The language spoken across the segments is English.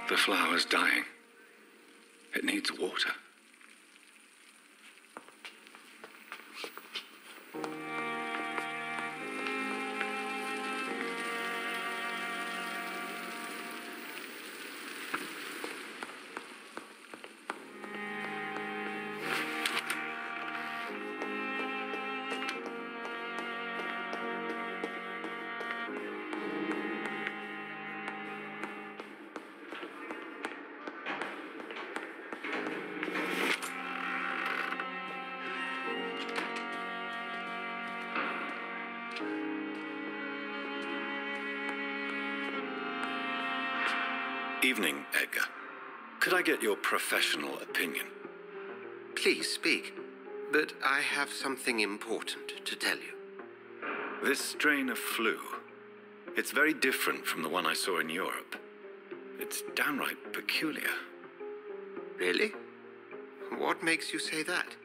The flower's dying. It needs water. Evening, Edgar. Could I get your professional opinion? Please speak, but I have something important to tell you. This strain of flu, it's very different from the one I saw in Europe. It's downright peculiar. Really? What makes you say that?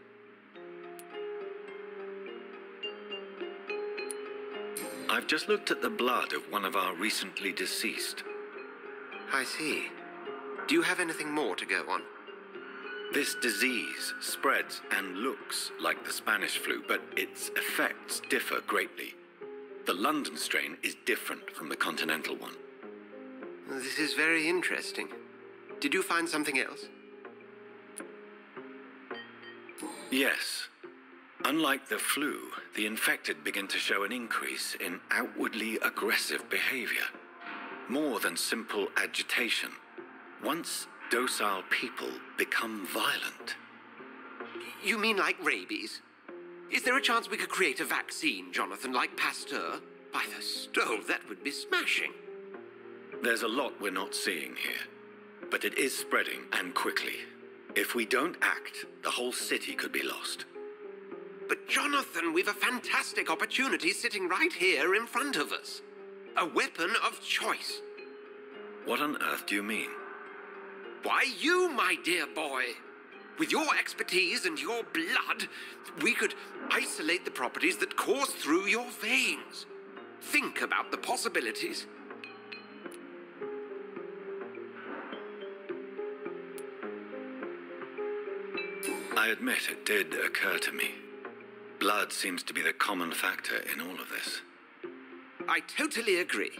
I've just looked at the blood of one of our recently deceased. I see. Do you have anything more to go on? This disease spreads and looks like the Spanish flu, but its effects differ greatly. The London strain is different from the continental one. This is very interesting. Did you find something else? Yes. Unlike the flu, the infected begin to show an increase in outwardly aggressive behavior. More than simple agitation. Once docile people become violent. You mean like rabies? Is there a chance we could create a vaccine, Jonathan, like Pasteur? By the stove, that would be smashing. There's a lot we're not seeing here, but it is spreading, and quickly. If we don't act, the whole city could be lost. But Jonathan, we've a fantastic opportunity sitting right here in front of us. A weapon of choice. What on earth do you mean? Why, you, my dear boy. With your expertise and your blood, we could isolate the properties that course through your veins. Think about the possibilities. I admit it did occur to me. Blood seems to be the common factor in all of this. I totally agree.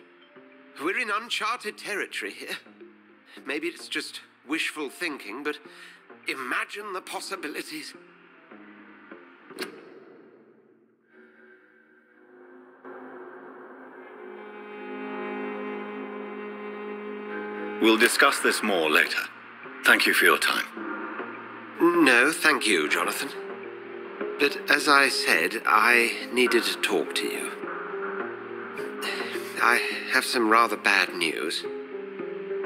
We're in uncharted territory here. Maybe it's just wishful thinking, but imagine the possibilities. We'll discuss this more later. Thank you for your time. No, thank you, Jonathan. But as I said, I needed to talk to you. I have some rather bad news.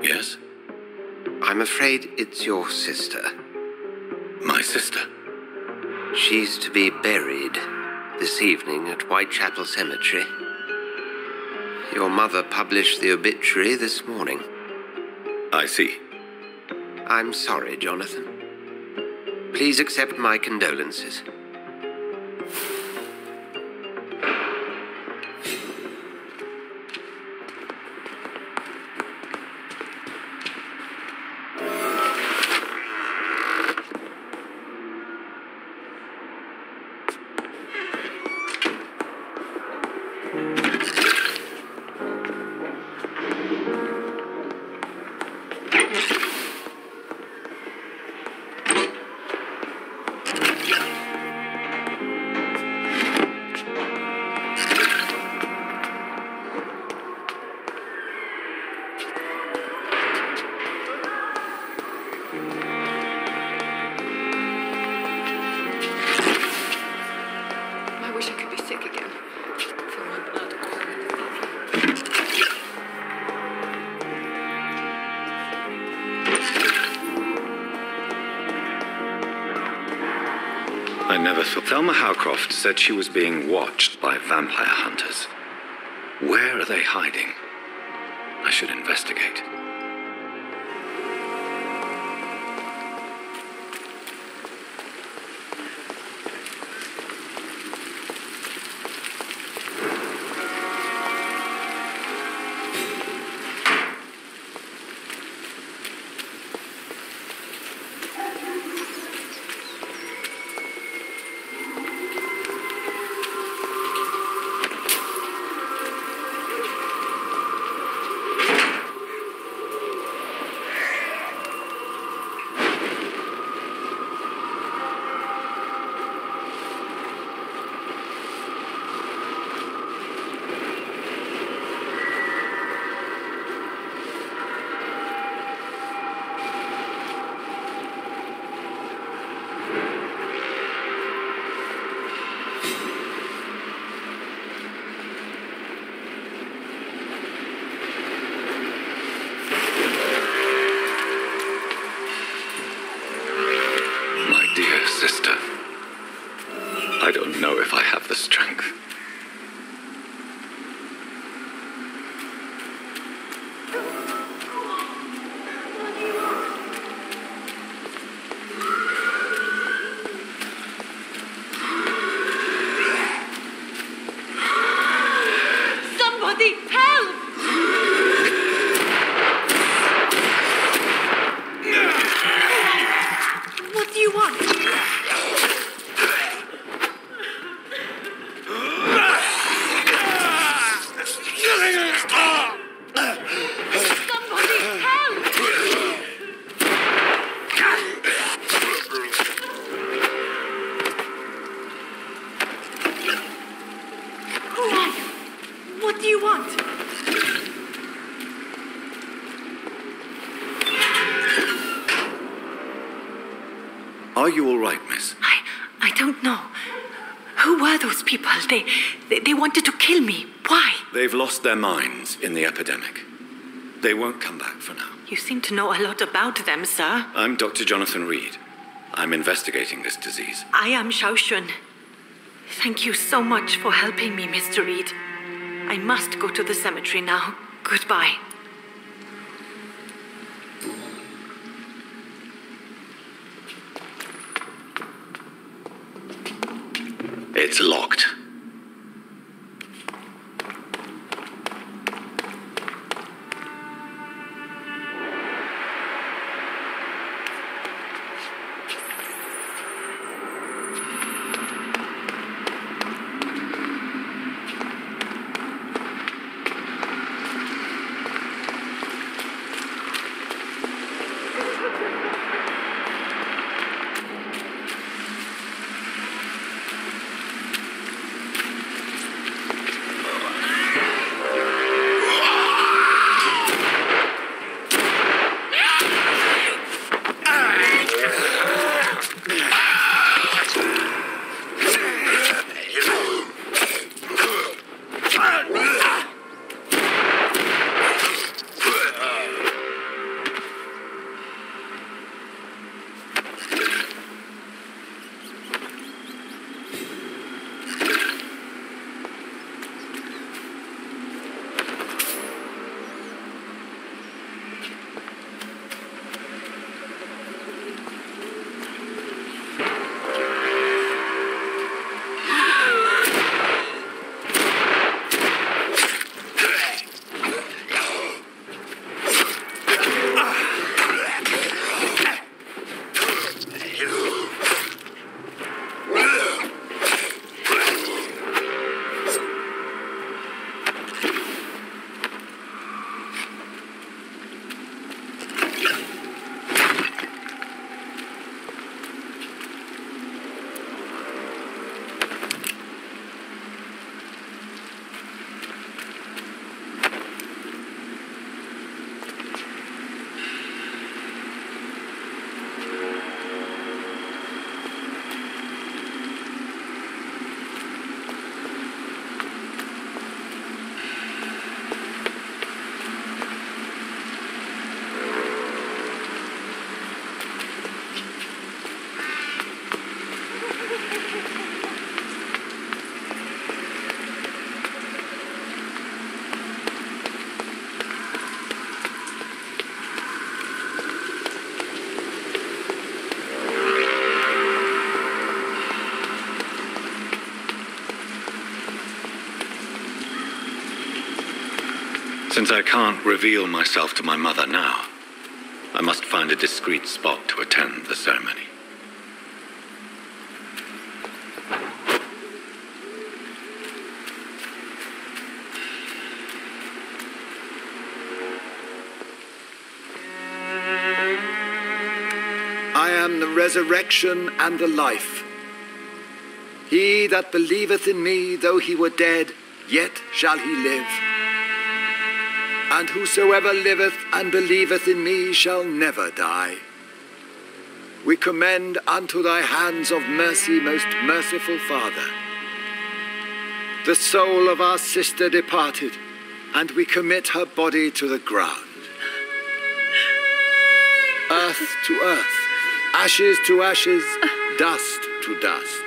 Yes? I'm afraid it's your sister. My sister? She's to be buried this evening at Whitechapel Cemetery. Your mother published the obituary this morning. I see. I'm sorry, Jonathan. Please accept my condolences. I never thought. Thelma Howcroft said she was being watched by vampire hunters. Where are they hiding? I should investigate. Are you all right, miss? I don't know. Who were those people? They wanted to kill me. Why? They've lost their minds in the epidemic. They won't come back for now. You seem to know a lot about them, sir. I'm Dr. Jonathan Reed. I'm investigating this disease. I am Xiaoxun. Thank you so much for helping me, Mr. Reed. I must go to the cemetery now. Goodbye. It's locked. Since I can't reveal myself to my mother now, I must find a discreet spot to attend the ceremony. I am the resurrection and the life. He that believeth in me, though he were dead, yet shall he live. And whosoever liveth and believeth in me shall never die. We commend unto thy hands of mercy, most merciful Father, the soul of our sister departed, and we commit her body to the ground. Earth to earth, ashes to ashes, dust to dust.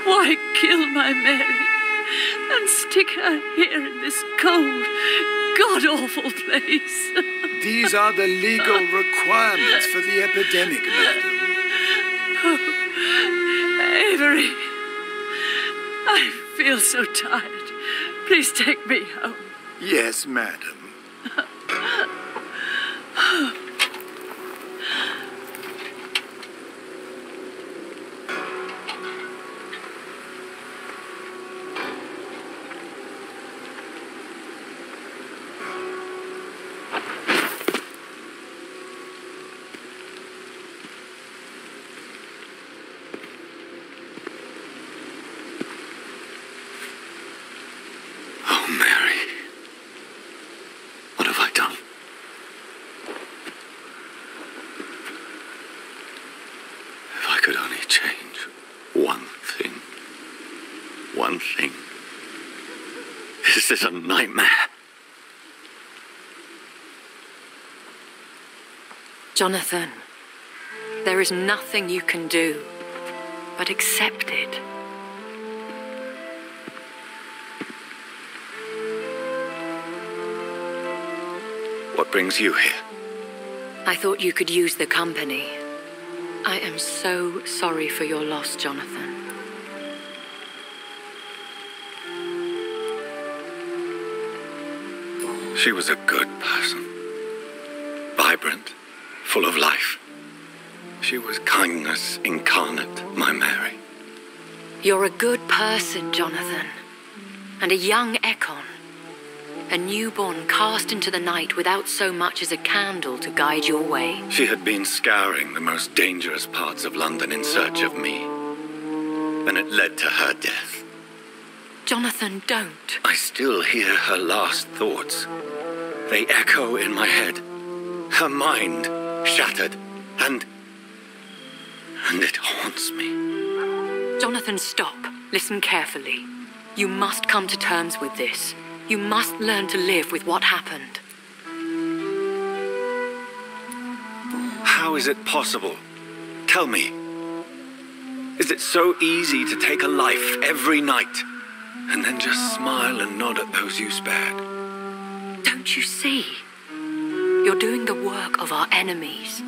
Why kill my Mary and stick her here in this cold, god-awful place? These are the legal requirements for the epidemic, madam. Oh, Avery, I feel so tired. Please take me home. Yes, madam. one thing. This is a nightmare. Jonathan, there is nothing you can do but accept it. What brings you here? I thought you could use the company. I am so sorry for your loss, Jonathan. She was a good person. Vibrant, full of life. She was kindness incarnate, my Mary. You're a good person, Jonathan. And a young Ekon. A newborn cast into the night without so much as a candle to guide your way. She had been scouring the most dangerous parts of London in search of me. And it led to her death. Jonathan, don't. I still hear her last thoughts. They echo in my head. Her mind shattered, and it haunts me. Jonathan, stop. Listen carefully. You must come to terms with this. You must learn to live with what happened. How is it possible? Tell me. Is it so easy to take a life every night, and then just smile and nod at those you spared? Don't you see? You're doing the work of our enemies,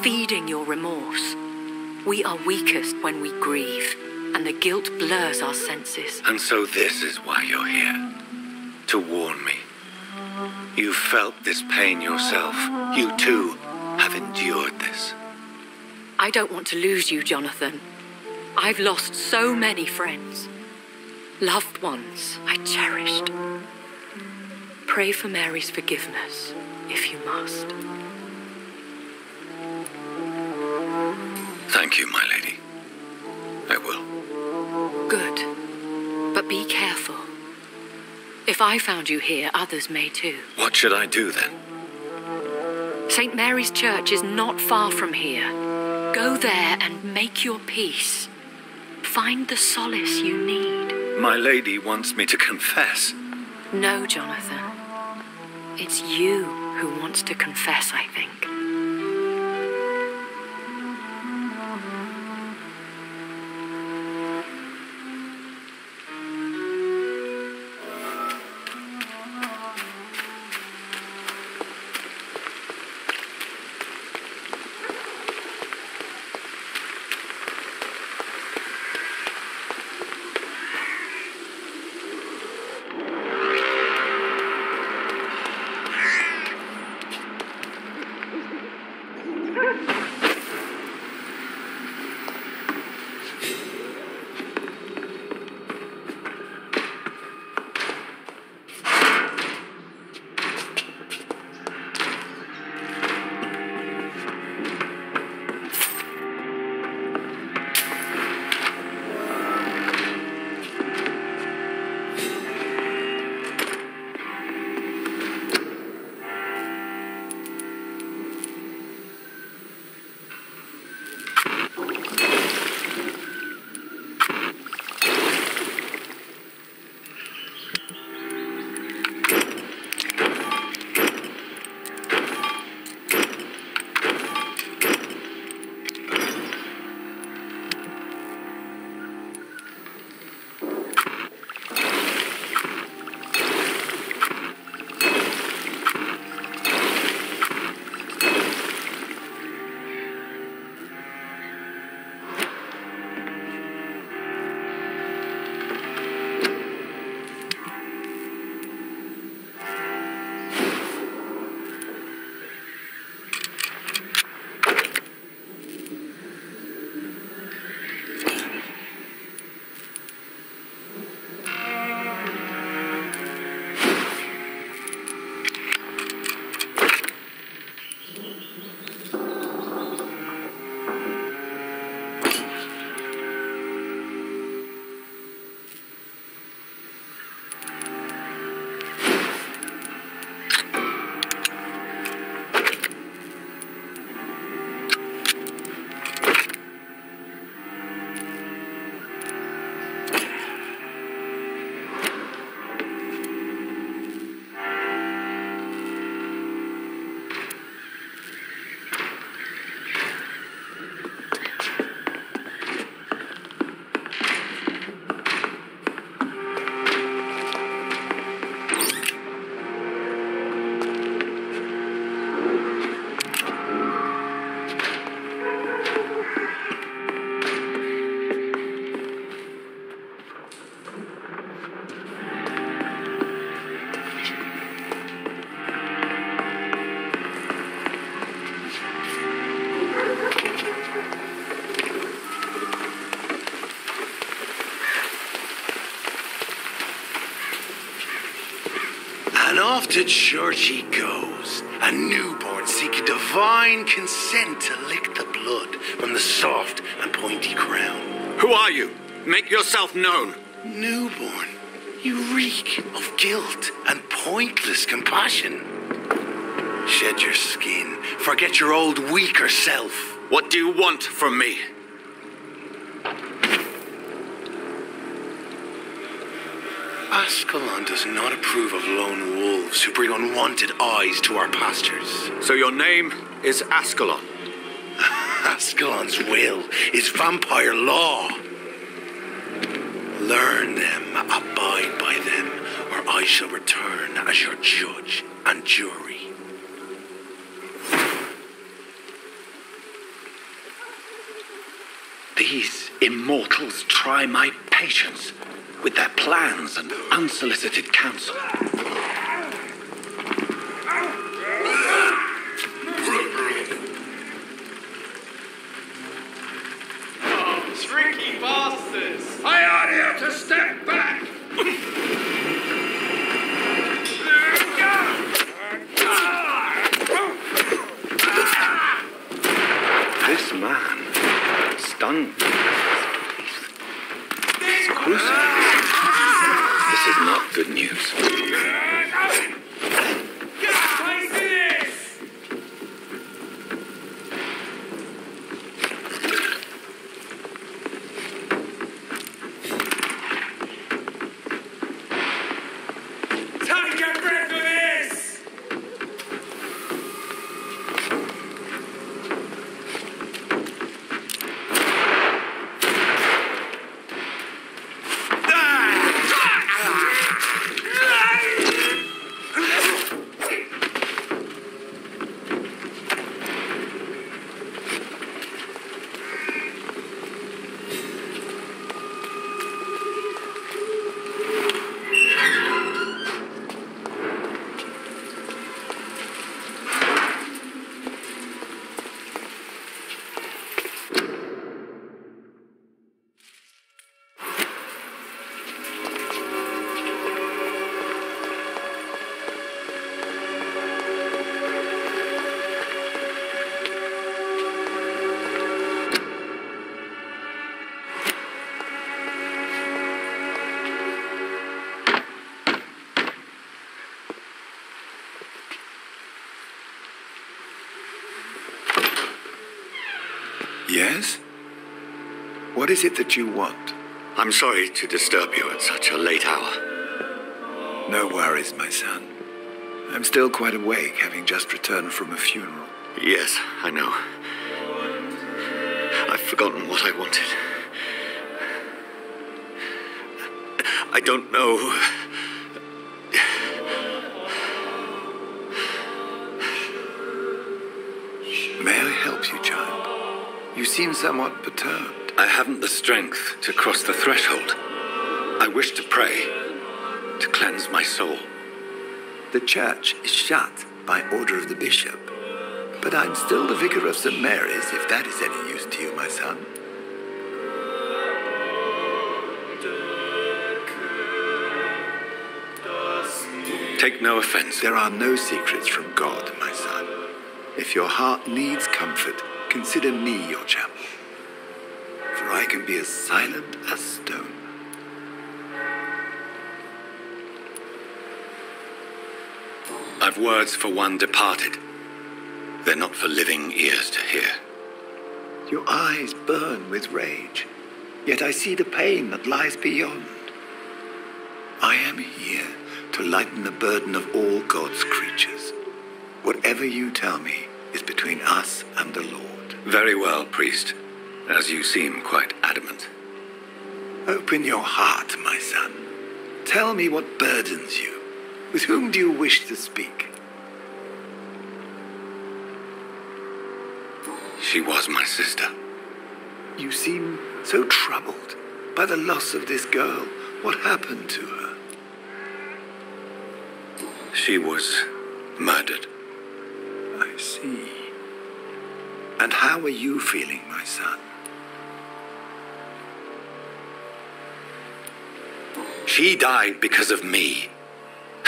feeding your remorse. We are weakest when we grieve, and the guilt blurs our senses. And so this is why you're here. To warn me. You felt this pain yourself. You too have endured this. I don't want to lose you, Jonathan. I've lost so many friends. Loved ones I cherished. Pray for Mary's forgiveness, if you must. Thank you, my lady. I will. Good. But be careful. If I found you here, others may too. What should I do then? St. Mary's Church is not far from here. Go there and make your peace. Find the solace you need. My lady wants me to confess. No, Jonathan. It's you who wants to confess, I think. off to church he goes, a newborn seeking divine consent to lick the blood from the soft and pointy crown. Who are you? Make yourself known. Newborn, you reek of guilt and pointless compassion. Shed your skin, forget your old weaker self. What do you want from me? Ascalon does not approve of lone wolves who bring unwanted eyes to our pastures. So your name is Ascalon? Ascalon's will is vampire law. Learn them, abide by them, or I shall return as your judge and jury. These immortals try my patience with their plans and unsolicited counsel. Oh, tricky bastards! I ought you to step back! This man stunned me. This crucifix. This is not good news. Yes? What is it that you want? I'm sorry to disturb you at such a late hour. No worries, my son. I'm still quite awake, having just returned from a funeral. Yes, I know. I've forgotten what I wanted. I don't know. May I help you, child? You seem somewhat perturbed. I haven't the strength to cross the threshold. I wish to pray, to cleanse my soul. The church is shut by order of the bishop. But I'm still the vicar of St. Mary's, if that is any use to you, my son. Take no offense. There are no secrets from God, my son. If your heart needs comfort, consider me your chapel. For I can be as silent as stone. I've words for one departed. They're not for living ears to hear. Your eyes burn with rage, yet I see the pain that lies beyond. I am here to lighten the burden of all God's creatures. Whatever you tell me is between us and the Lord. Very well, priest, as you seem quite adamant. Open your heart, my son. Tell me what burdens you. With whom do you wish to speak? She was my sister. You seem so troubled by the loss of this girl. What happened to her? She was murdered. I see. And how are you feeling, my son? She died because of me.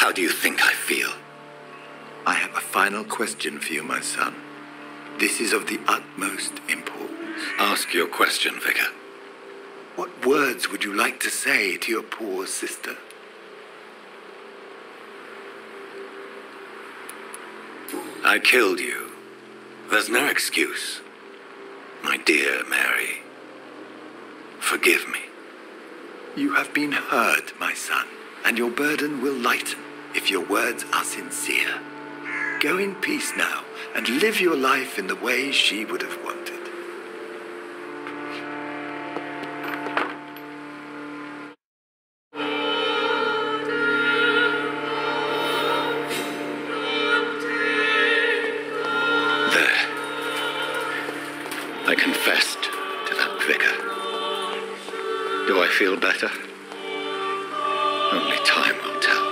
How do you think I feel? I have a final question for you, my son. This is of the utmost importance. Ask your question, Vicar. What words would you like to say to your poor sister? I killed you. There's no excuse. My dear Mary, forgive me. You have been hurt, my son, and your burden will lighten if your words are sincere. Go in peace now and live your life in the way she would have wanted. There. I confessed to that vicar. Do I feel better? Only time will tell.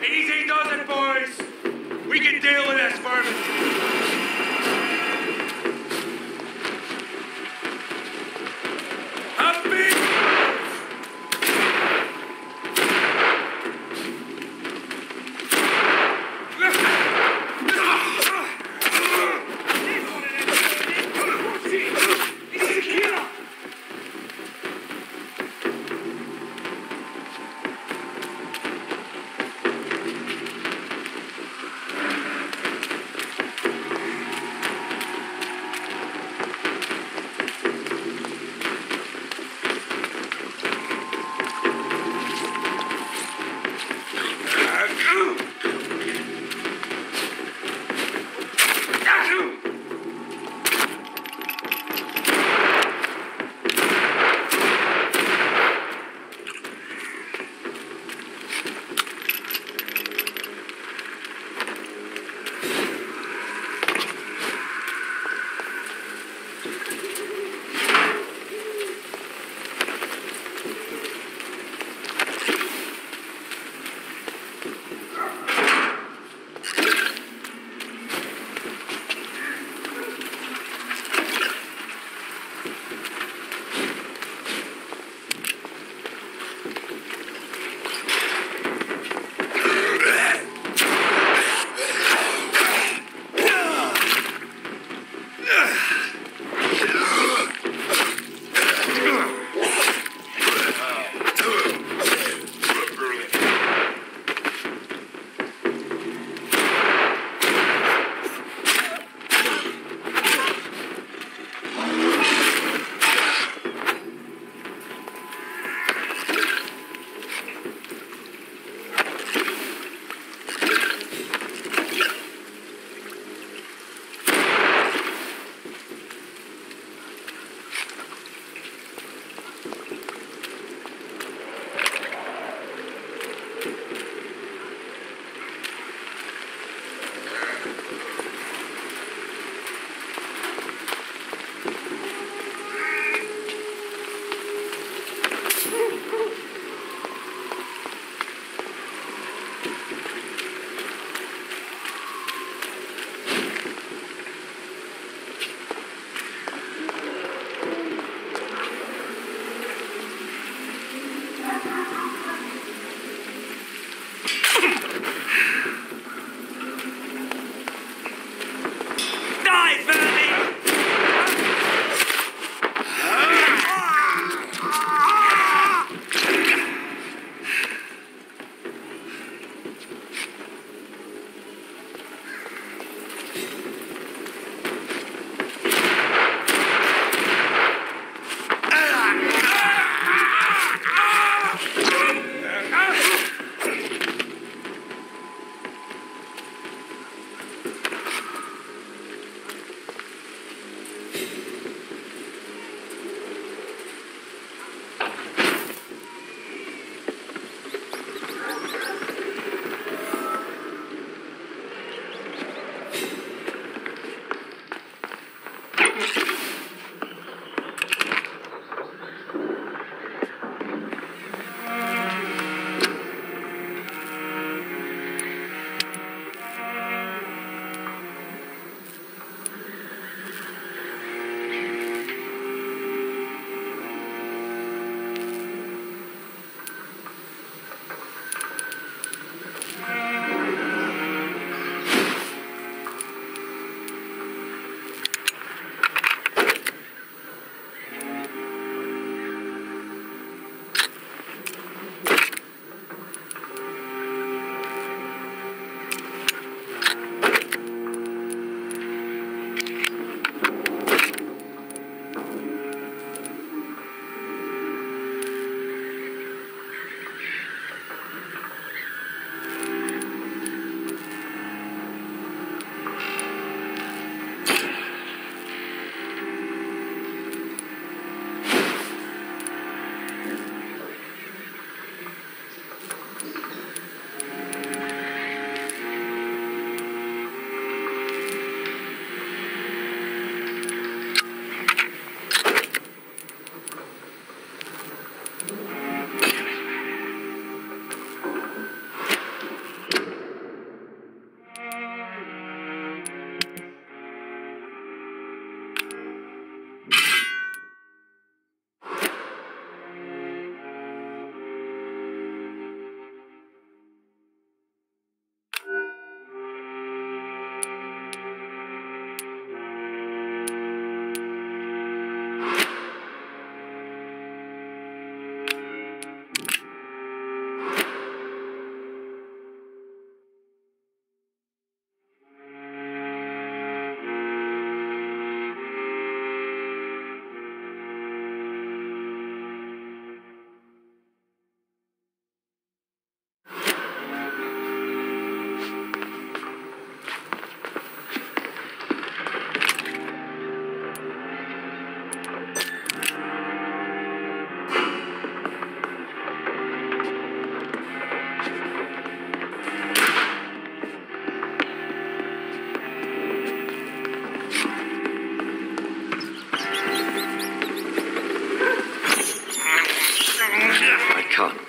Easy does it, boys. We can deal with this vermin. Happy?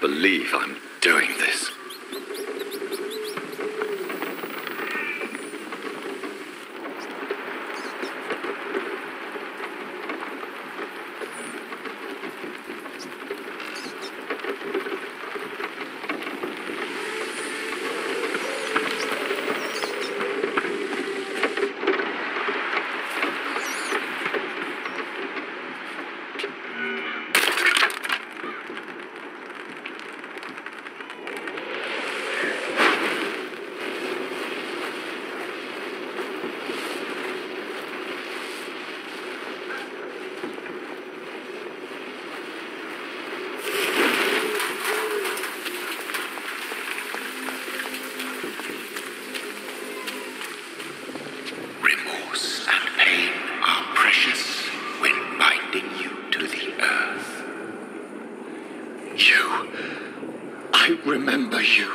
believe I'm doing this. Remorse and pain are precious when binding you to the earth. You. I remember you.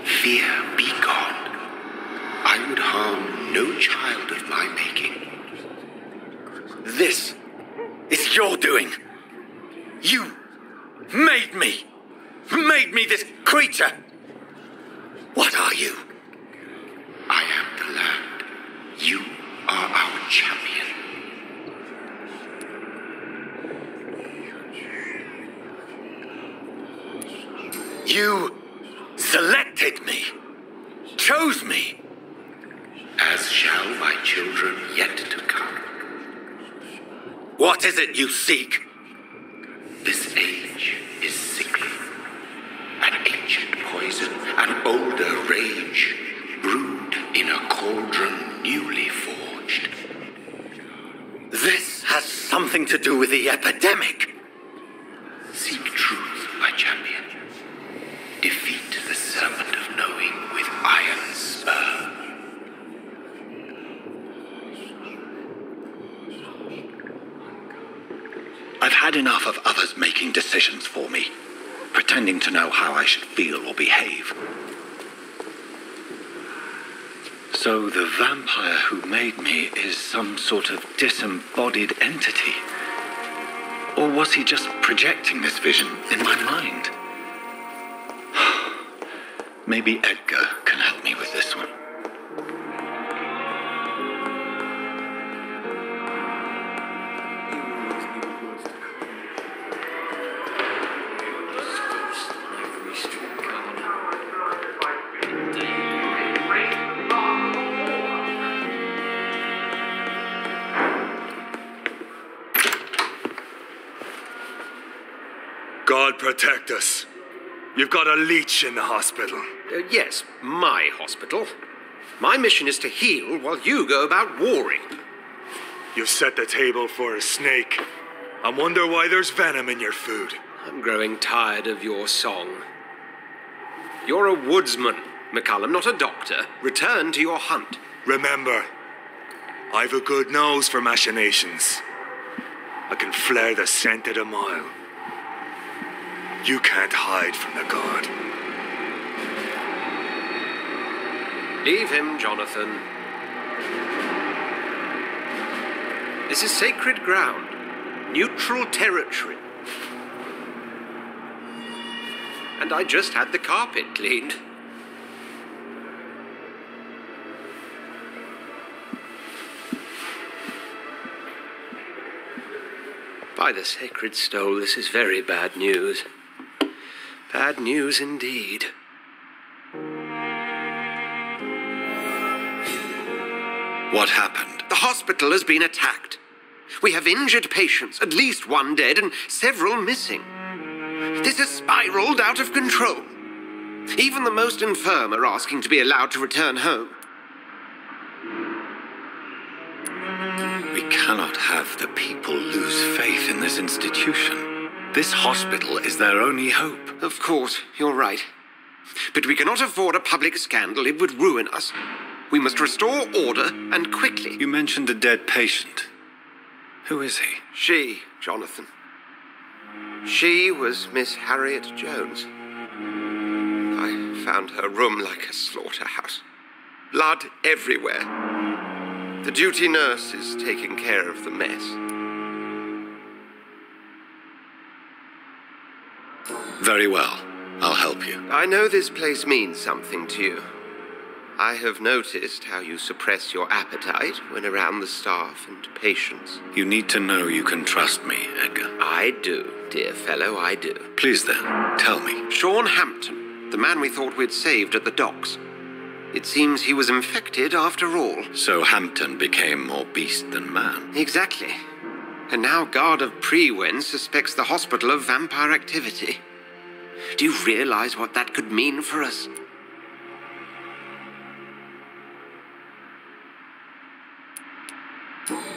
Fear be gone. I would harm no child of my making. This is your doing. You made me this creature. What are you? I am the land. You are our champion. You selected me, chose me. As shall my children yet to come. What is it you seek? This age is sickly. An ancient poison, an older rage, brewed in a cauldron newly forged. This has something to do with the epidemic. Seek truth, my champion. Defeat the serpent of knowing with iron spur. I've had enough of others making decisions for me, pretending to know how I should feel or behave. So the vampire who made me is some sort of disembodied entity? Or was he just projecting this vision in my mind? Maybe Edgar can help me with this one. God protect us. You've got a leech in the hospital. Yes, my hospital. My mission is to heal while you go about warring. You've set the table for a snake. I wonder why there's venom in your food. I'm growing tired of your song. You're a woodsman, McCallum, not a doctor. Return to your hunt. Remember, I've a good nose for machinations. I can flare the scent at a mile. You can't hide from the god. Leave him, Jonathan. This is sacred ground. Neutral territory. And I just had the carpet cleaned. By the sacred stole, this is very bad news. Bad news indeed. What happened? The hospital has been attacked. We have injured patients, at least one dead and several missing. This has spiraled out of control. Even the most infirm are asking to be allowed to return home. We cannot have the people lose faith in this institution. This hospital is their only hope. Of course, you're right. But we cannot afford a public scandal. It would ruin us. We must restore order, and quickly. You mentioned a dead patient. Who is he? She, Jonathan. She was Miss Harriet Jones. I found her room like a slaughterhouse. blood everywhere. The duty nurse is taking care of the mess. Very well. I'll help you. I know this place means something to you. I have noticed how you suppress your appetite when around the staff and patients. You need to know you can trust me, Edgar. I do, dear fellow, I do. Please then, tell me. Sean Hampton, the man we thought we'd saved at the docks. It seems he was infected after all. So Hampton became more beast than man. Exactly. And now Guard of Prewen suspects the hospital of vampire activity. Do you realize what that could mean for us?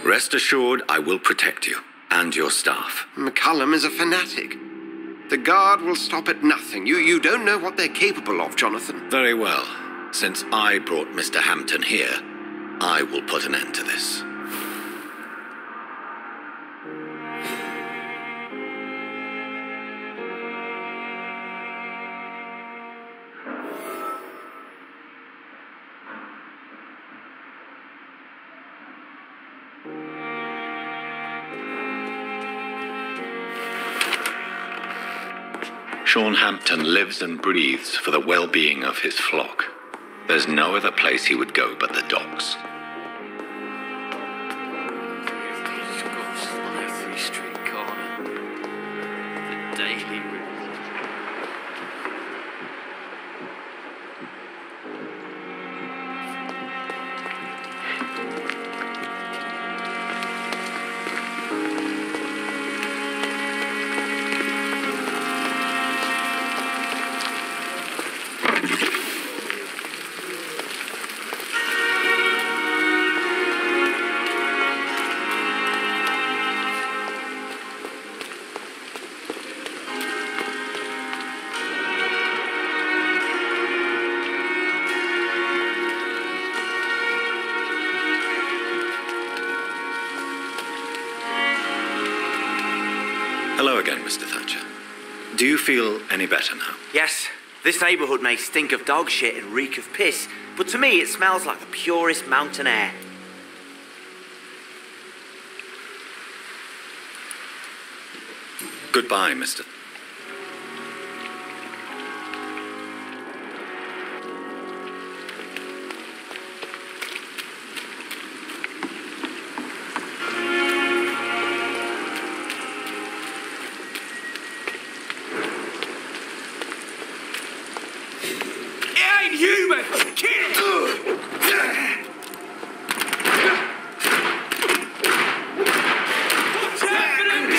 Rest assured, I will protect you and your staff. McCullum is a fanatic. The Guard will stop at nothing. You don't know what they're capable of, Jonathan. Very well. Since I brought Mr. Hampton here, I will put an end to this. Sean Hampton lives and breathes for the well-being of his flock. There's no other place he would go but the docks. Street corner. The Daily Hello again, Mr. Thatcher. Do you feel any better now? Yes, this neighbourhood may stink of dog shit and reek of piss, but to me it smells like the purest mountain air. Goodbye, Mr. human! What's happening?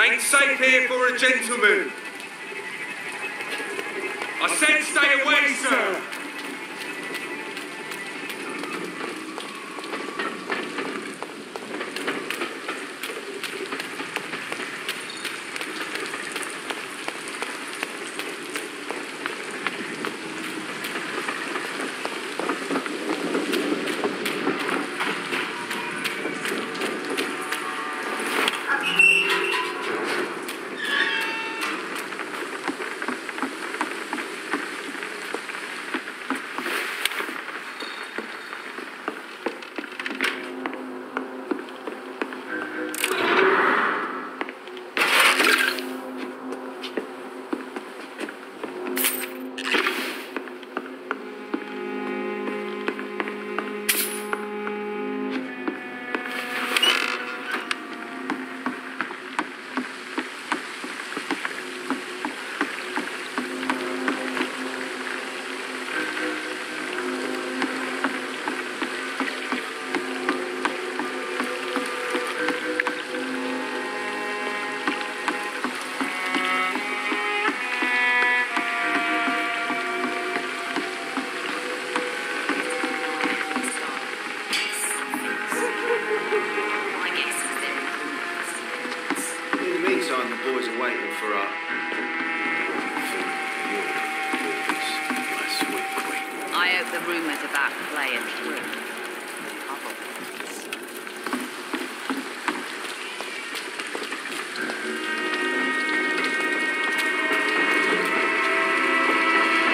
Ain't safe here for a gentleman. I said stay away, sir.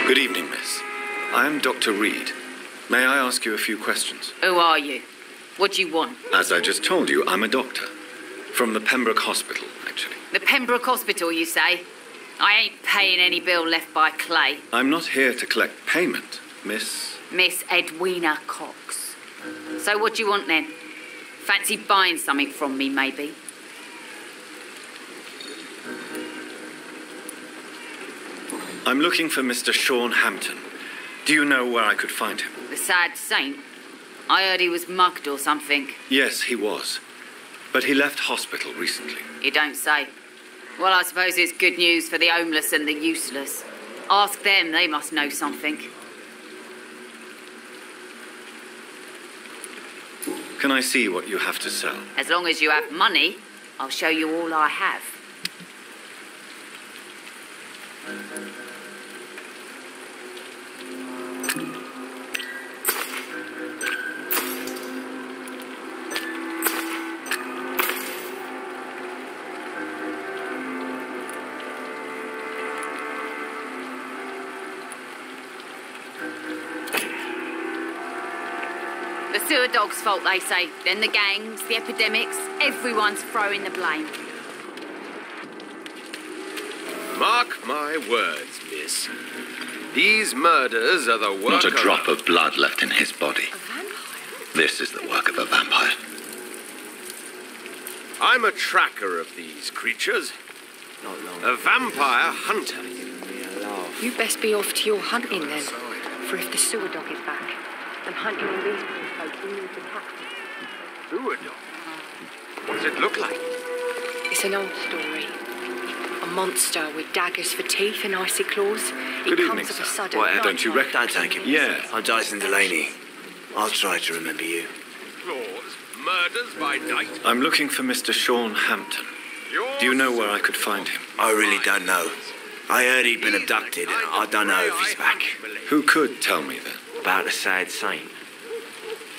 Good evening, miss. I am Dr. Reed. May I ask you a few questions? Who are you? What do you want? As I just told you, I'm a doctor. From the Pembroke Hospital, actually. The Pembroke Hospital, you say? I ain't paying any bill left by Clay. I'm not here to collect payment, Miss Edwina Cox. So what do you want then? Fancy buying something from me, maybe? I'm looking for Mr. Sean Hampton. Do you know where I could find him? The sad saint? I heard he was mugged or something. Yes, he was. But he left hospital recently. You don't say. Well, I suppose it's good news for the homeless and the useless. Ask them, they must know something. Can I see what you have to sell? As long as you have money, I'll show you all I have. The sewer dog's fault, they say. Then the gangs, the epidemics, everyone's throwing the blame. Mark my words, miss. These murders are the work Not a of... drop of blood left in his body. A vampire? This is the work of a vampire. I'm a tracker of these creatures. Not long. A vampire hunter. You best be off to your hunting then. For if the sewer dog is back, and hunting all these poor folk, we need to catch them. Sewer dog? What does it look like? It's an old story. A monster with daggers for teeth and icy claws. It Good comes evening, of a sir. sudden. What, don't you night- Don't take him. Yeah. I'm Dyson Delaney. I'll try to remember you. Claws, murders by night. I'm looking for Mr. Sean Hampton. Do you know where I could find him? I really don't know. I heard he'd been abducted, and I don't know if he's back. Who could tell me then? About the sad saint.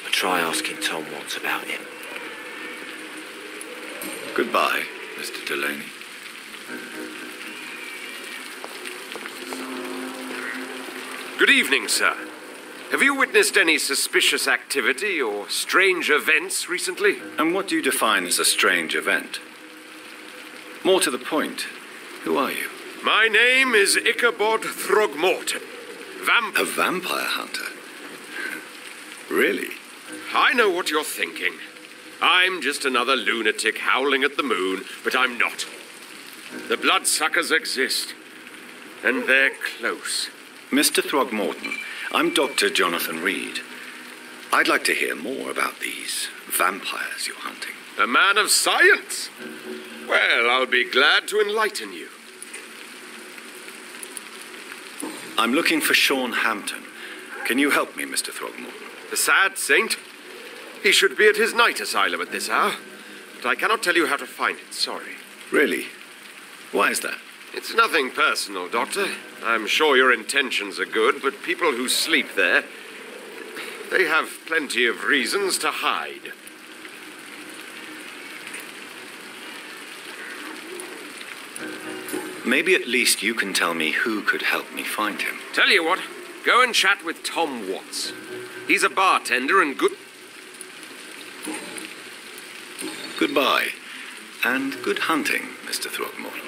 I'll try asking Tom what's about him. Goodbye, Mr. Delaney. Good evening, sir. Have you witnessed any suspicious activity or strange events recently? And what do you define as a strange event? More to the point, who are you? My name is Ichabod Throgmorton. A vampire hunter? Really? I know what you're thinking. I'm just another lunatic howling at the moon, but I'm not. The bloodsuckers exist, and they're close. Mr. Throgmorton, I'm Dr. Jonathan Reed. I'd like to hear more about these vampires you're hunting. A man of science. Well, I'll be glad to enlighten you. I'm looking for Sean Hampton. Can you help me, Mr. Throgmorton? The sad saint? He should be at his night asylum at this hour, but I cannot tell you how to find it, sorry. Really? Why is that? It's nothing personal, Doctor. I'm sure your intentions are good, but people who sleep there, they have plenty of reasons to hide. Maybe at least you can tell me who could help me find him. Tell you what, go and chat with Tom Watts. He's a bartender and good... Goodbye, and good hunting, Mr. Throgmorton.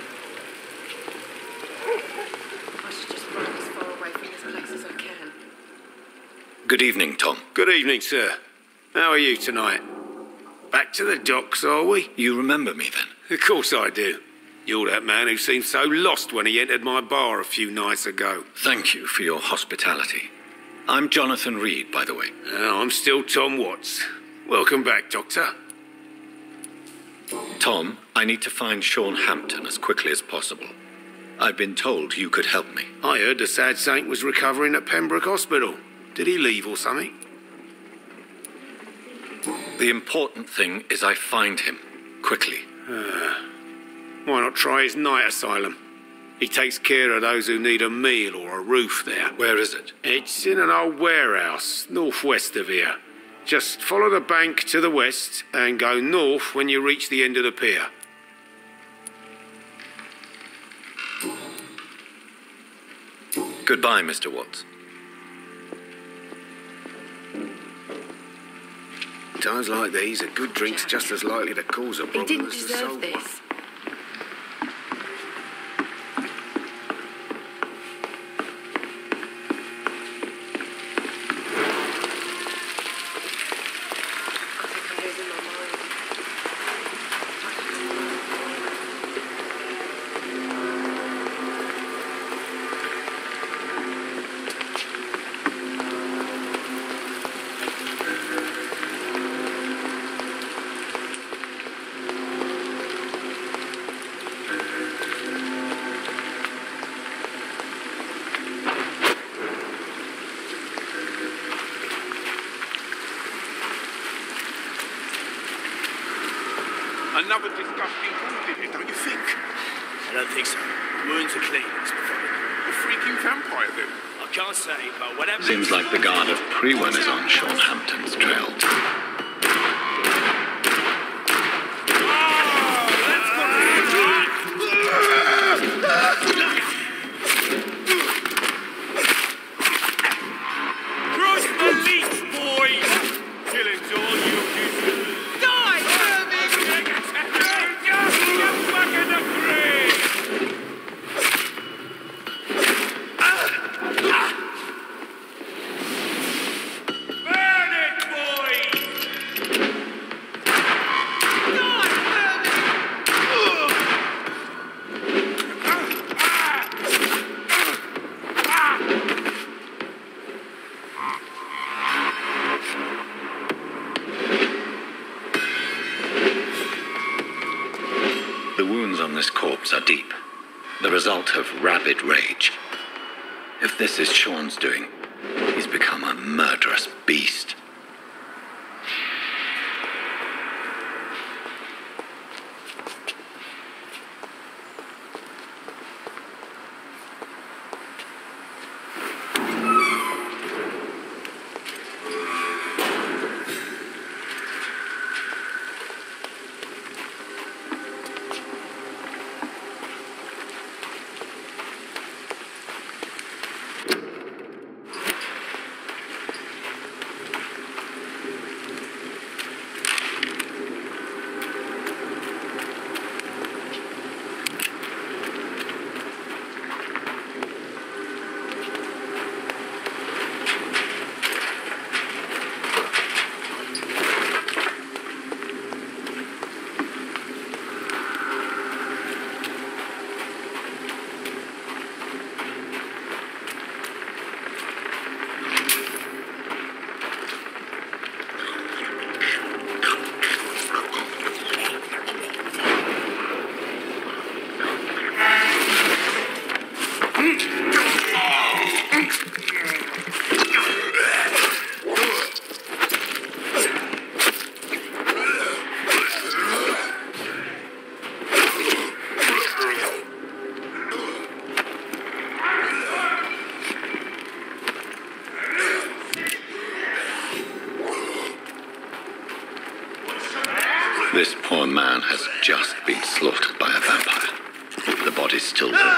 I should just run as far away from this place as I can. Good evening, Tom. Good evening, sir. How are you tonight? Back to the docks, are we? You remember me then? Of course I do. You're that man who seemed so lost when he entered my bar a few nights ago. Thank you for your hospitality. I'm Jonathan Reed, by the way. I'm still Tom Watts. Welcome back, Doctor. Tom, I need to find Sean Hampton as quickly as possible. I've been told you could help me. I heard the sad saint was recovering at Pembroke Hospital. Did he leave or something? The important thing is I find him, quickly. Why not try his night asylum? He takes care of those who need a meal or a roof there. Where is it? It's in an old warehouse, northwest of here. Just follow the bank to the west and go north when you reach the end of the pier. Goodbye, Mr. Watts. Times like these, a good drink's just as likely to cause a problem He didn't as to deserve solve one. this. Another disgusting wound in it, don't you think? I don't think so. Wounds are clean. It's pathetic. A freaking vampire, then. I can't say, but whatever. Seems like the guard of Prewen is on Sean Hampton's trail. Cross the leech, boys! Killing's all you deserve. Die, vermin! Get back in the grave! Burn it, boys! The wounds on this corpse are deep, the result of rabid rage. If this is Sean's doing, he's become a murderous beast. This poor man has just been slaughtered by a vampire. The body's still warm.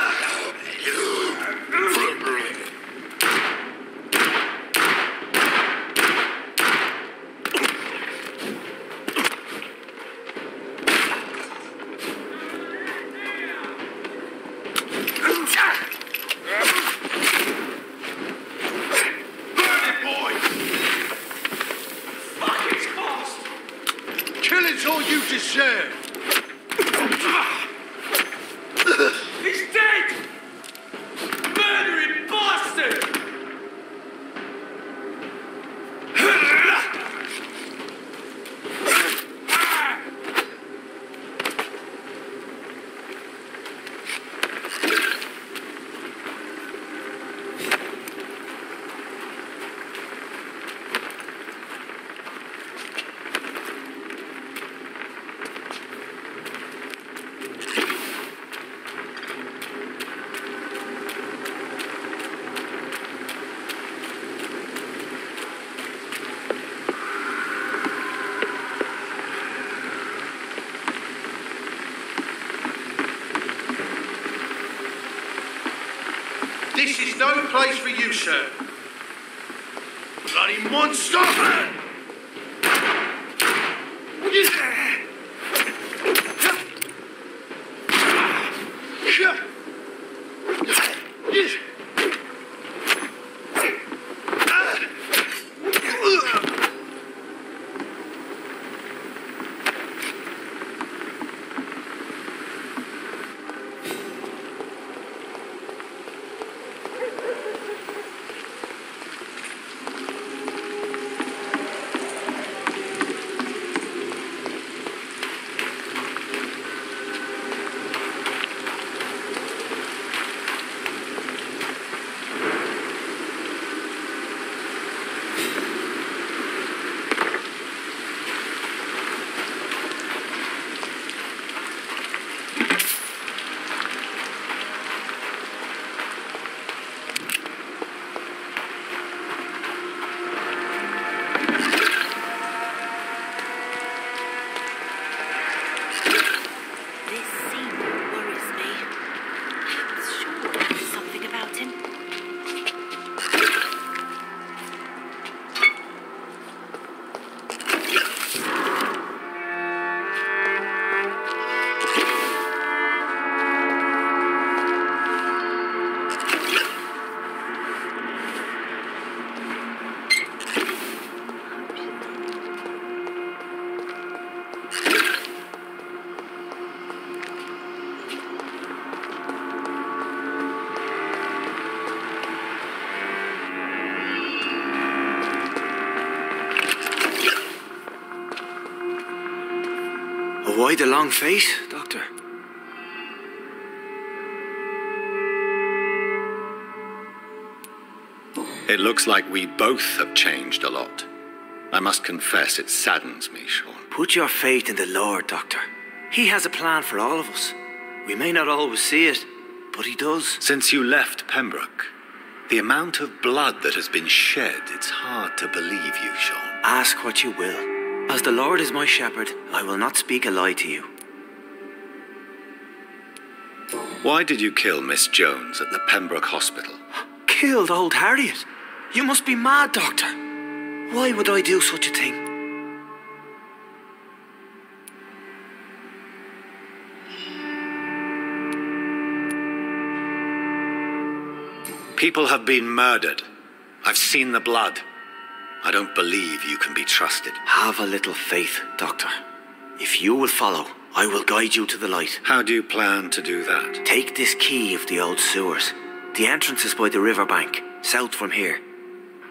Killing's all you deserve. He's dead! Murdering bastard! This is no place for you, sir. Bloody monster! Why the long face, Doctor? It looks like we both have changed a lot. I must confess, it saddens me, Sean. Put your faith in the Lord, Doctor. He has a plan for all of us. We may not always see it, but he does. Since you left Pembroke, the amount of blood that has been shed, it's hard to believe you, Sean. Ask what you will. As the Lord is my shepherd, I will not speak a lie to you. Why did you kill Miss Jones at the Pembroke Hospital? Killed old Harriet? You must be mad, Doctor. Why would I do such a thing? People have been murdered. I've seen the blood. I don't believe you can be trusted. Have a little faith, Doctor. If you will follow, I will guide you to the light. How do you plan to do that? Take this key of the old sewers. The entrance is by the riverbank, south from here.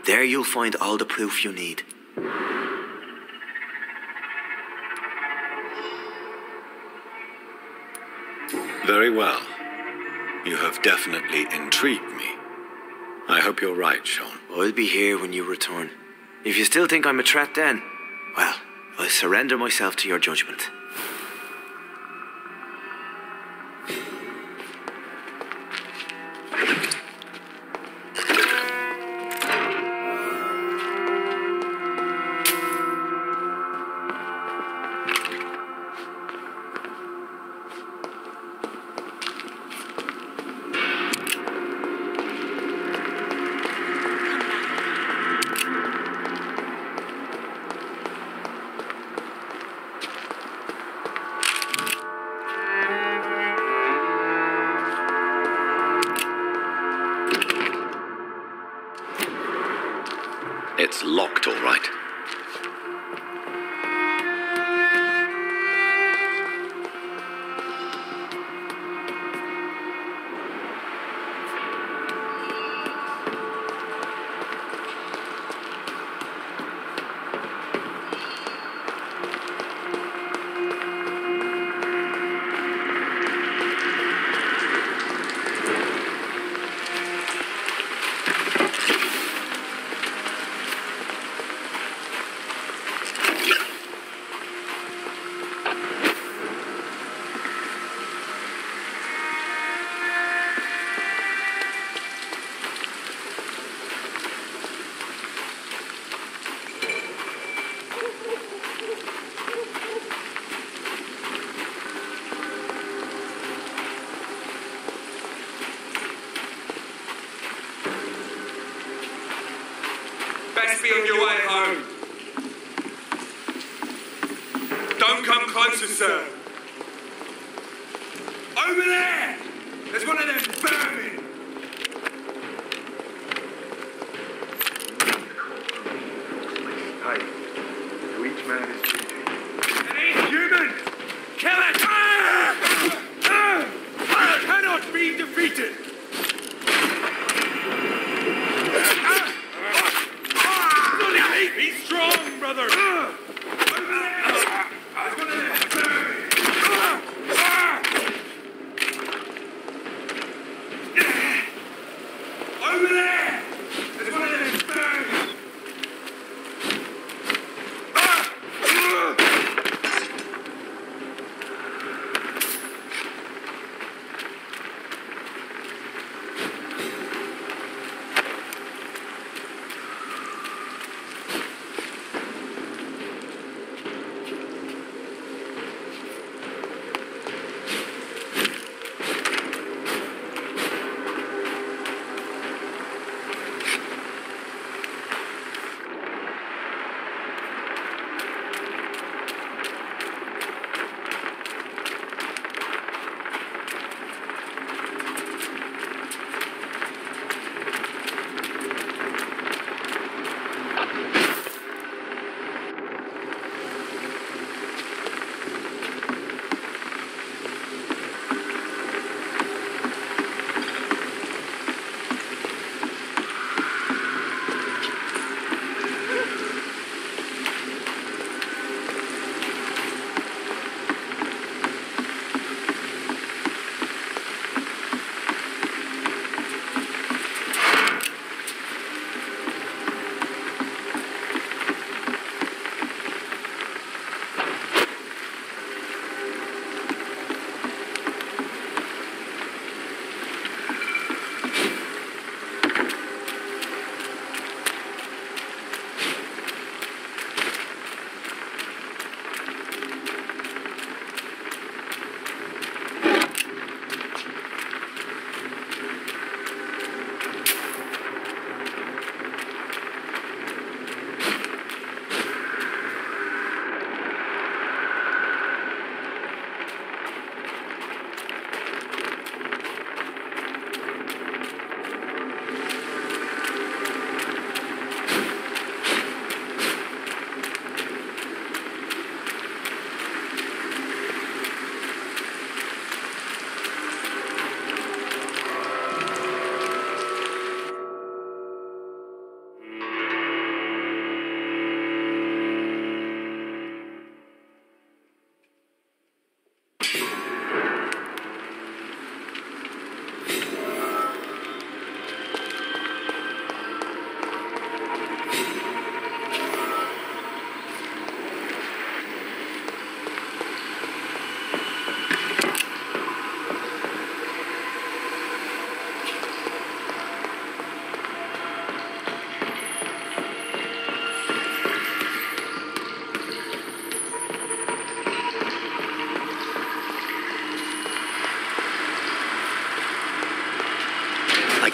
There you'll find all the proof you need. Very well. You have definitely intrigued me. I hope you're right, Sean. I'll be here when you return. If you still think I'm a threat then, well, I'll surrender myself to your judgment. looked all right. Best be on your way home. Don't come closer, sir. Over there! There's one of them vermin! Hi. To each man his duty. An inhuman! Kill it! It cannot be defeated! Be strong, brother! Over there! There's one of them vermin! Over there! There's one of them vermin!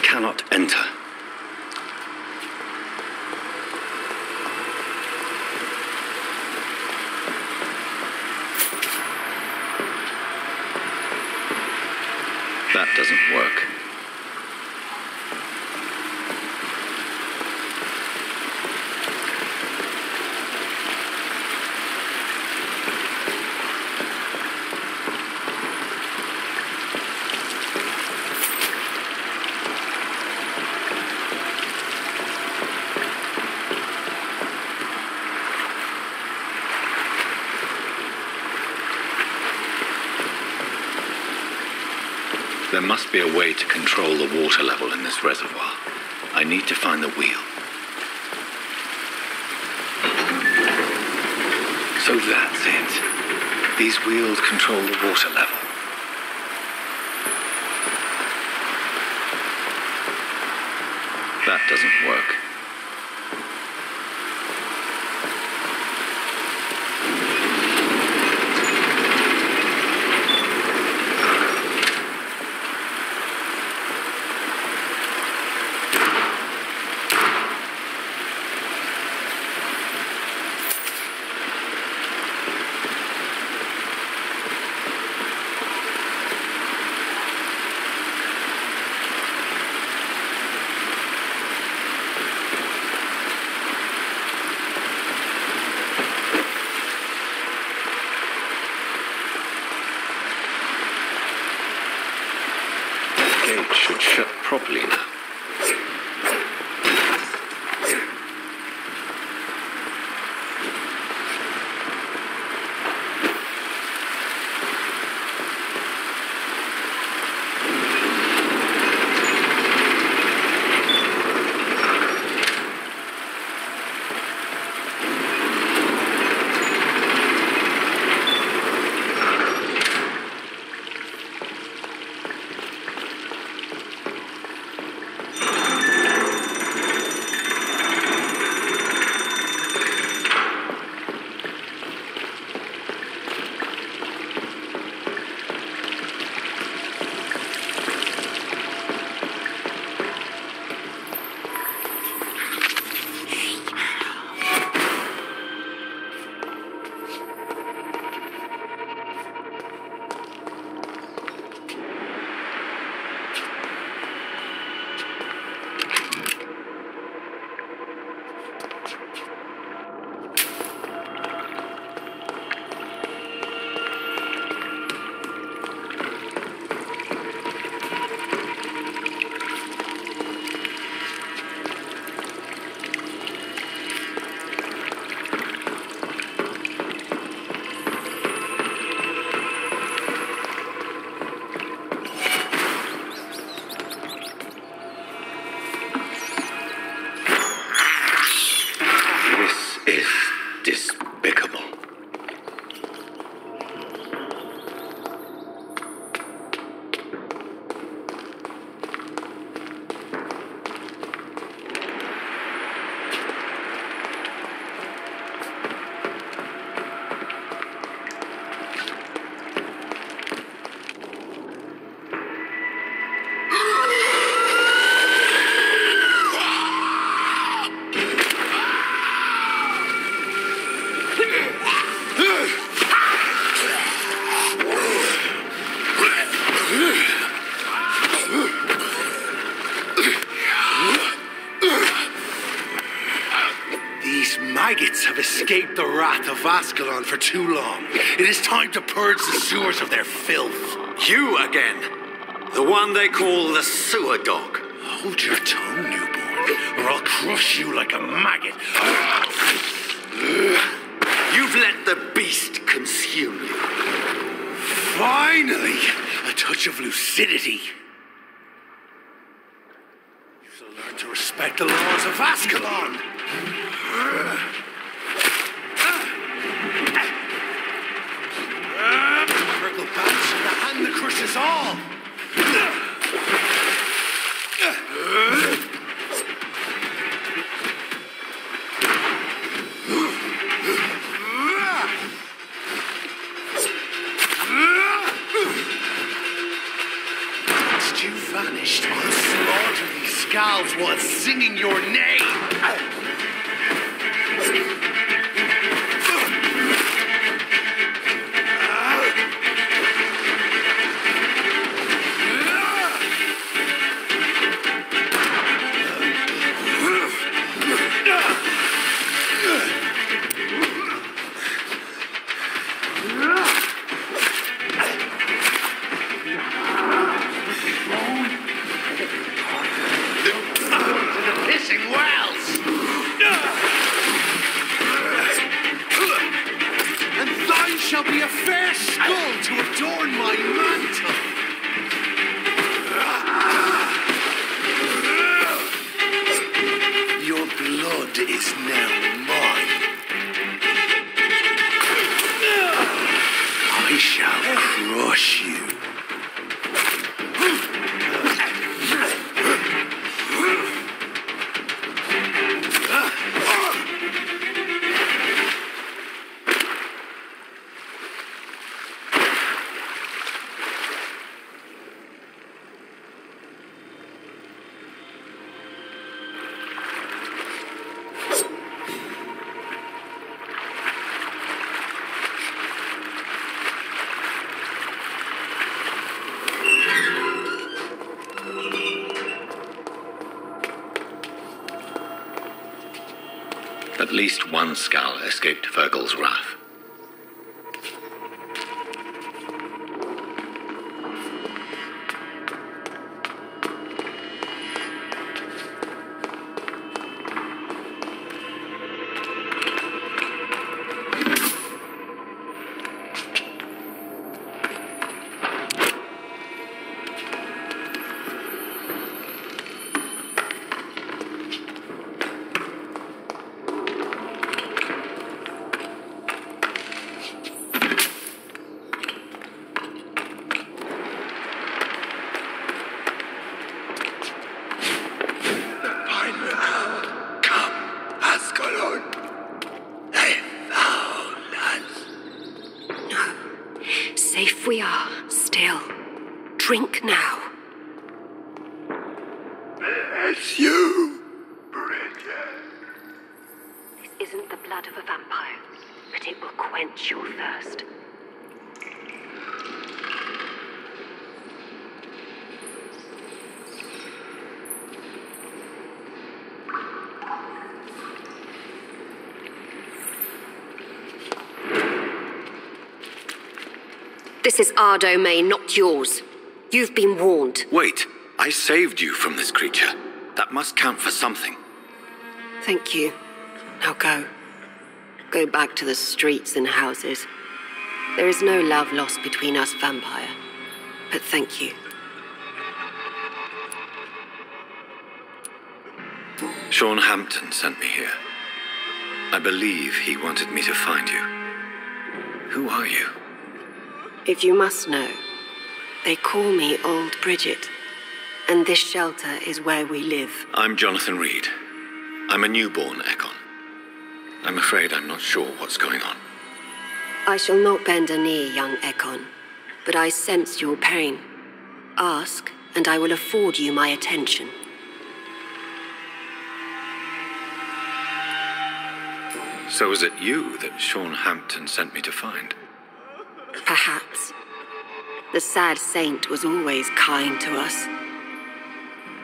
Cannot enter. That doesn't work. There must be a way to control the water level in this reservoir. I need to find the wheel. So that's it. These wheels control the water level. That doesn't work. Should shut properly now. Maggots have escaped the wrath of Ascalon for too long. It is time to purge the sewers of their filth. You again. The one they call the sewer dog. Hold your tongue, newborn, or I'll crush you like a maggot. You've let the beast consume you. Finally, a touch of lucidity. You shall learn to respect the laws of Ascalon. Purple bats in the hand that crushes all. Once you vanished, I'll slaughter these scalds while singing your name. Shall be a fair skull to adorn my mantle. shall crush you. At least one skull escaped Virgil's wrath. Safe we are, still. Drink now. Bless you, Bridget. This isn't the blood of a vampire, but it will quench your thirst. This is our domain, not yours. You've been warned. Wait, I saved you from this creature. That must count for something. Thank you. Now go. Go back to the streets and houses. There is no love lost between us, vampire. But thank you. Sean Hampton sent me here. I believe he wanted me to find you. Who are you? If you must know, they call me Old Bridget, and this shelter is where we live. I'm Jonathan Reed. I'm a newborn Ekon. I'm afraid I'm not sure what's going on. I shall not bend a knee, young Ekon, but I sense your pain. Ask, and I will afford you my attention. So is it you that Sean Hampton sent me to find? Perhaps. The sad saint was always kind to us.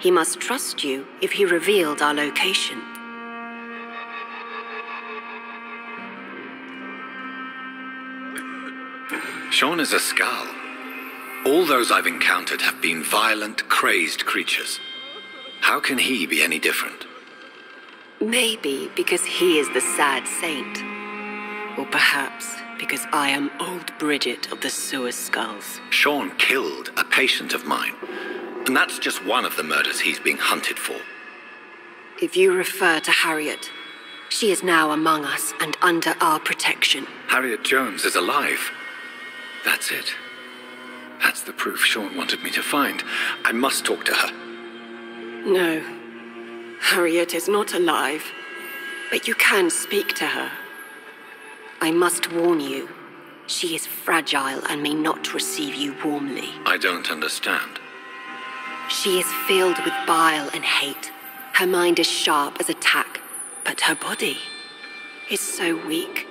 He must trust you if he revealed our location. Sean is a skull. All those I've encountered have been violent, crazed creatures. How can he be any different? Maybe because he is the sad saint. Or perhaps because I am Old Bridget of the Sewer Skulls. Sean killed a patient of mine, and that's just one of the murders he's being hunted for. If you refer to Harriet, she is now among us and under our protection. Harriet Jones is alive. That's it. That's the proof Sean wanted me to find. I must talk to her. No. Harriet is not alive, but you can speak to her. I must warn you, she is fragile and may not receive you warmly. I don't understand. She is filled with bile and hate. Her mind is sharp as a tack, but her body is so weak.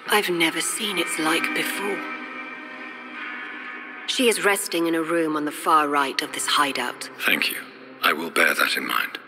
I've never seen its like before. She is resting in a room on the far right of this hideout. Thank you. I will bear that in mind.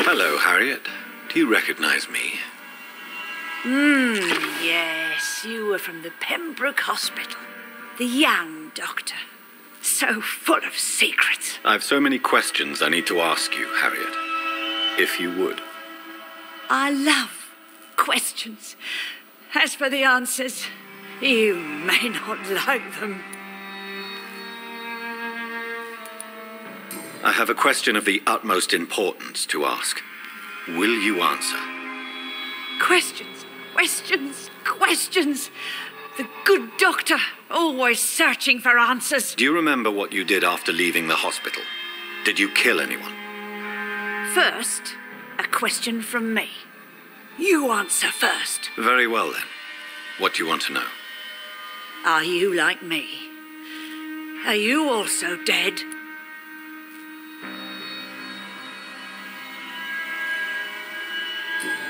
Hello, Harriet. Do Do you recognize me? Yes, you were from the Pembroke Hospital. The young doctor. So full of secrets. I've so many questions I need to ask you, Harriet. If you would. I love questions. As for the answers, you may not like them. I have a question of the utmost importance to ask. Will you answer? Questions, questions, questions. The good doctor, always searching for answers. Do you remember what you did after leaving the hospital? Did you kill anyone? First, a question from me. You answer first. Very well, then. What do you want to know? Are you like me? Are you also dead?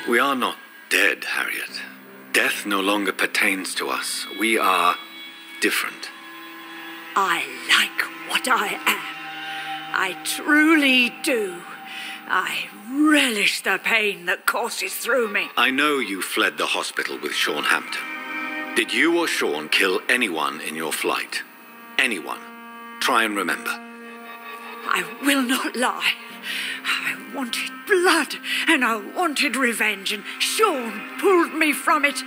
We are not dead, Harriet. Death no longer pertains to us. We are different. I like what I am. I truly do. I relish the pain that courses through me. I know you fled the hospital with Sean Hampton. Did you or Sean kill anyone in your flight? Anyone? Try and remember. I will not lie. I wanted blood, and I wanted revenge, and Sean pulled me from it,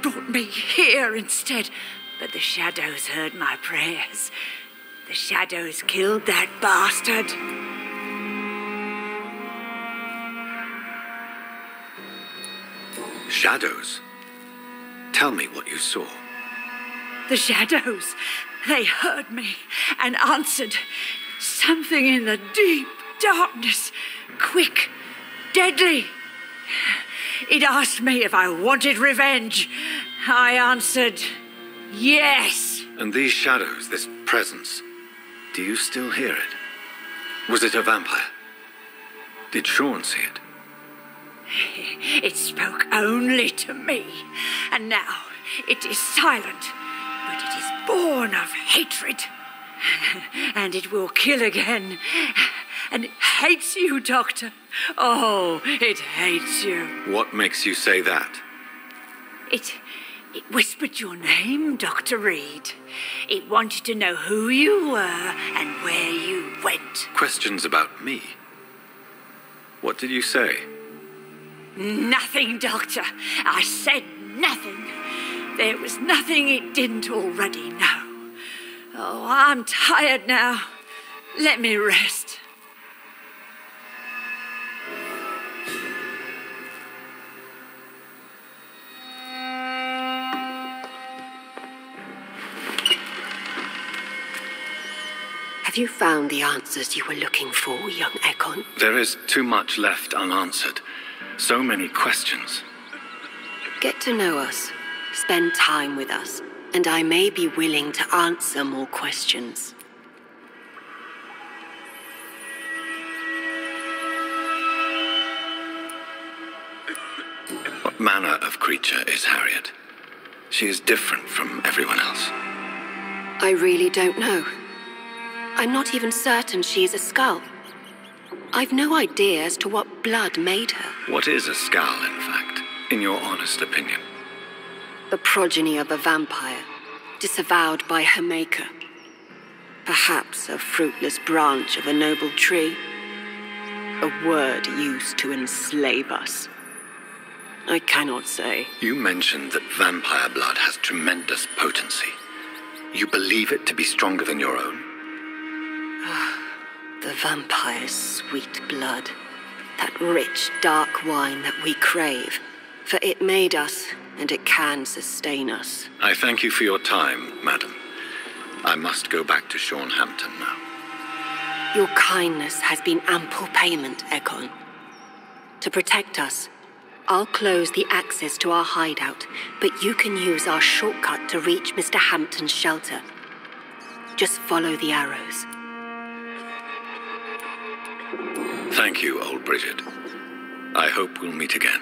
brought me here instead. But the shadows heard my prayers. The shadows killed that bastard. Shadows? Tell me what you saw. The shadows, they heard me and answered. Something in the deep darkness, quick, deadly. It asked me if I wanted revenge. I answered, yes. And these shadows, this presence, do you still hear it? Was it a vampire? Did Sean see it? It spoke only to me, and now it is silent, but it is born of hatred. And it will kill again. And it hates you, Doctor. Oh, it hates you. What makes you say that? It whispered your name, Dr. Reed. It wanted to know who you were and where you went. Questions about me? What did you say? Nothing, Doctor. I said nothing. There was nothing it didn't already know. Oh, I'm tired now. Let me rest. Have you found the answers you were looking for, young Ekon? There is too much left unanswered. So many questions. Get to know us. Spend time with us. And I may be willing to answer more questions. What manner of creature is Harriet? She is different from everyone else. I really don't know. I'm not even certain she is a skull. I've no idea as to what blood made her. What is a skull, in fact, in your honest opinion? The progeny of a vampire, disavowed by her maker. Perhaps a fruitless branch of a noble tree. A word used to enslave us. I cannot say. You mentioned that vampire blood has tremendous potency. You believe it to be stronger than your own? The vampire's sweet blood. That rich, dark wine that we crave. For it made us, and it can sustain us. I thank you for your time, madam. I must go back to Sean Hampton now. Your kindness has been ample payment, Ekon. To protect us, I'll close the access to our hideout, but you can use our shortcut to reach Mr. Hampton's shelter. Just follow the arrows. Thank you, old Bridget. I hope we'll meet again.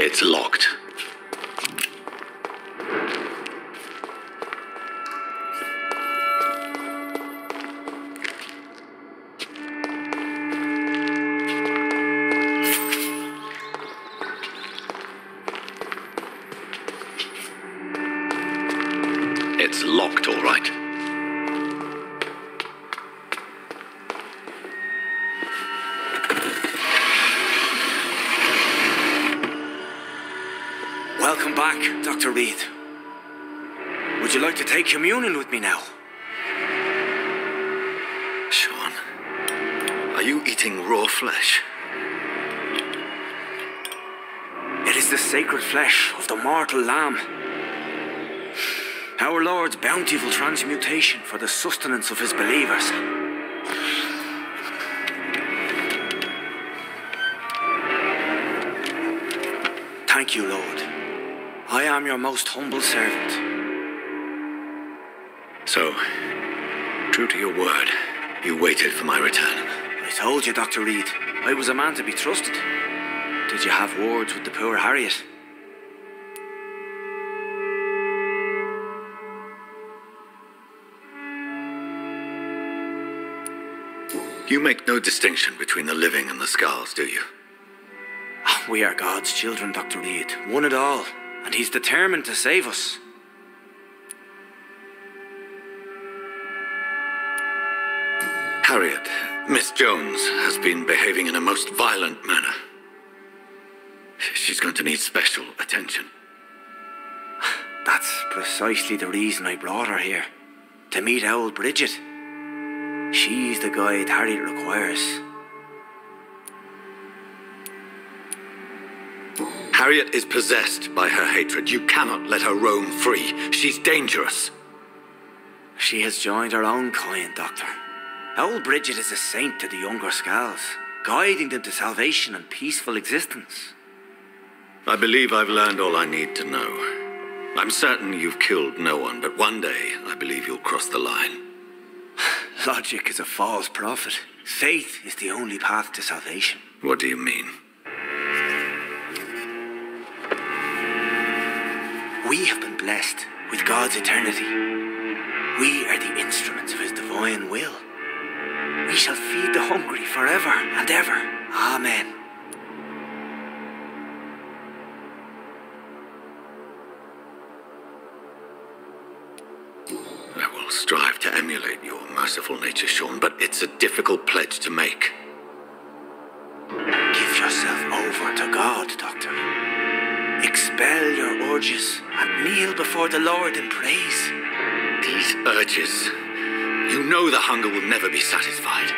It's locked. It's locked, all right. Welcome back, Dr. Reed. Would you like to take communion with me now? Sean, are you eating raw flesh? It is the sacred flesh of the mortal lamb. Our Lord's bountiful transmutation for the sustenance of his believers. Thank you, Lord. I am your most humble servant. So, true to your word, you waited for my return. I told you, Dr. Reed, I was a man to be trusted. Did you have words with the poor Harriet? You make no distinction between the living and the skulls, do you? We are God's children, Dr. Reed, one and all, and he's determined to save us. Harriet, Miss Jones, has been behaving in a most violent manner. She's going to need special attention. That's precisely the reason I brought her here. To meet old Bridget. She's the guide Harriet requires. Harriet is possessed by her hatred. You cannot let her roam free. She's dangerous. She has joined her own kind, Doctor. Old Bridget is a saint to the younger Scals, guiding them to salvation and peaceful existence. I believe I've learned all I need to know. I'm certain you've killed no one, but one day I believe you'll cross the line. Logic is a false prophet. Faith is the only path to salvation. What do you mean? We have been blessed with God's eternity. We are the instruments of his divine will. We shall feed the hungry forever and ever. Amen. I will strive to emulate your merciful nature, Sean, but it's a difficult pledge to make. Give yourself over to God, Doctor. Expel your urges and kneel before the Lord in praise. These urges. You know the hunger will never be satisfied.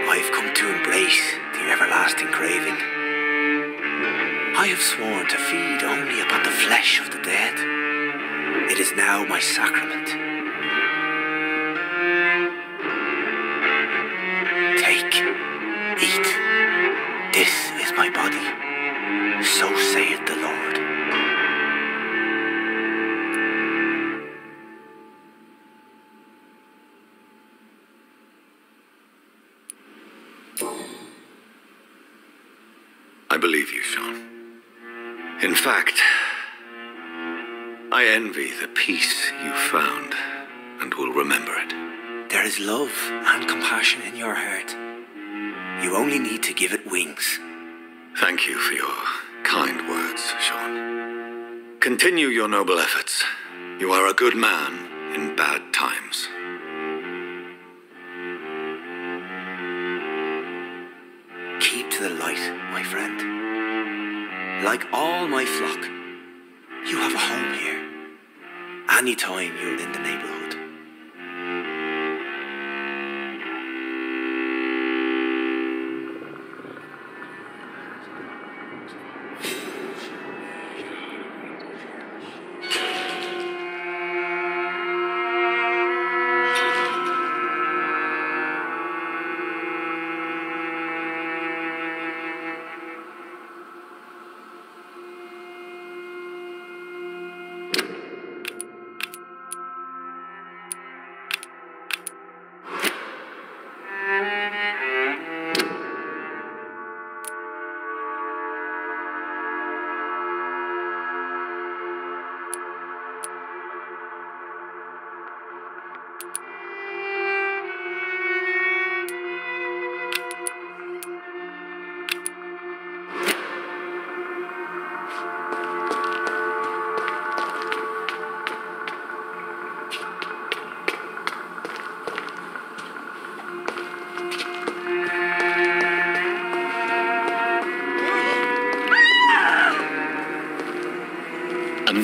I've come to embrace the everlasting craving. I have sworn to feed only upon the flesh of the dead. It is now my sacrament. Take, eat. This is my body. So saith the Lord. I believe you, Sean. In fact, I envy the peace you found and will remember it. There is love and compassion in your heart. You only need to give it wings. Thank you for your kind words, Sean. Continue your noble efforts. You are a good man in bad times. Keep to the light, my friend. Like all my flock, you have a home here. Anytime you're in the neighborhood.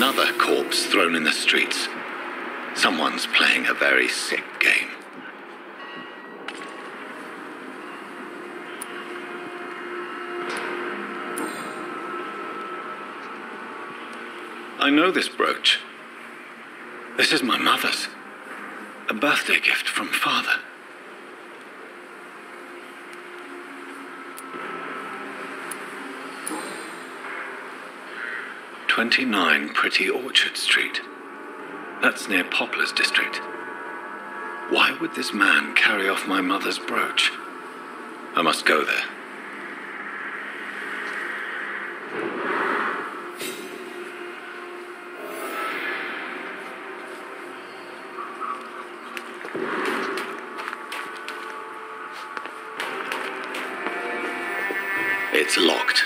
Another corpse thrown in the streets. Someone's playing a very sick game. I know this brooch. This is my mother's. A birthday gift from father. "29 Pretty Orchard Street. That's near Poplar's district. Why would this man carry off my mother's brooch? I must go there. It's locked.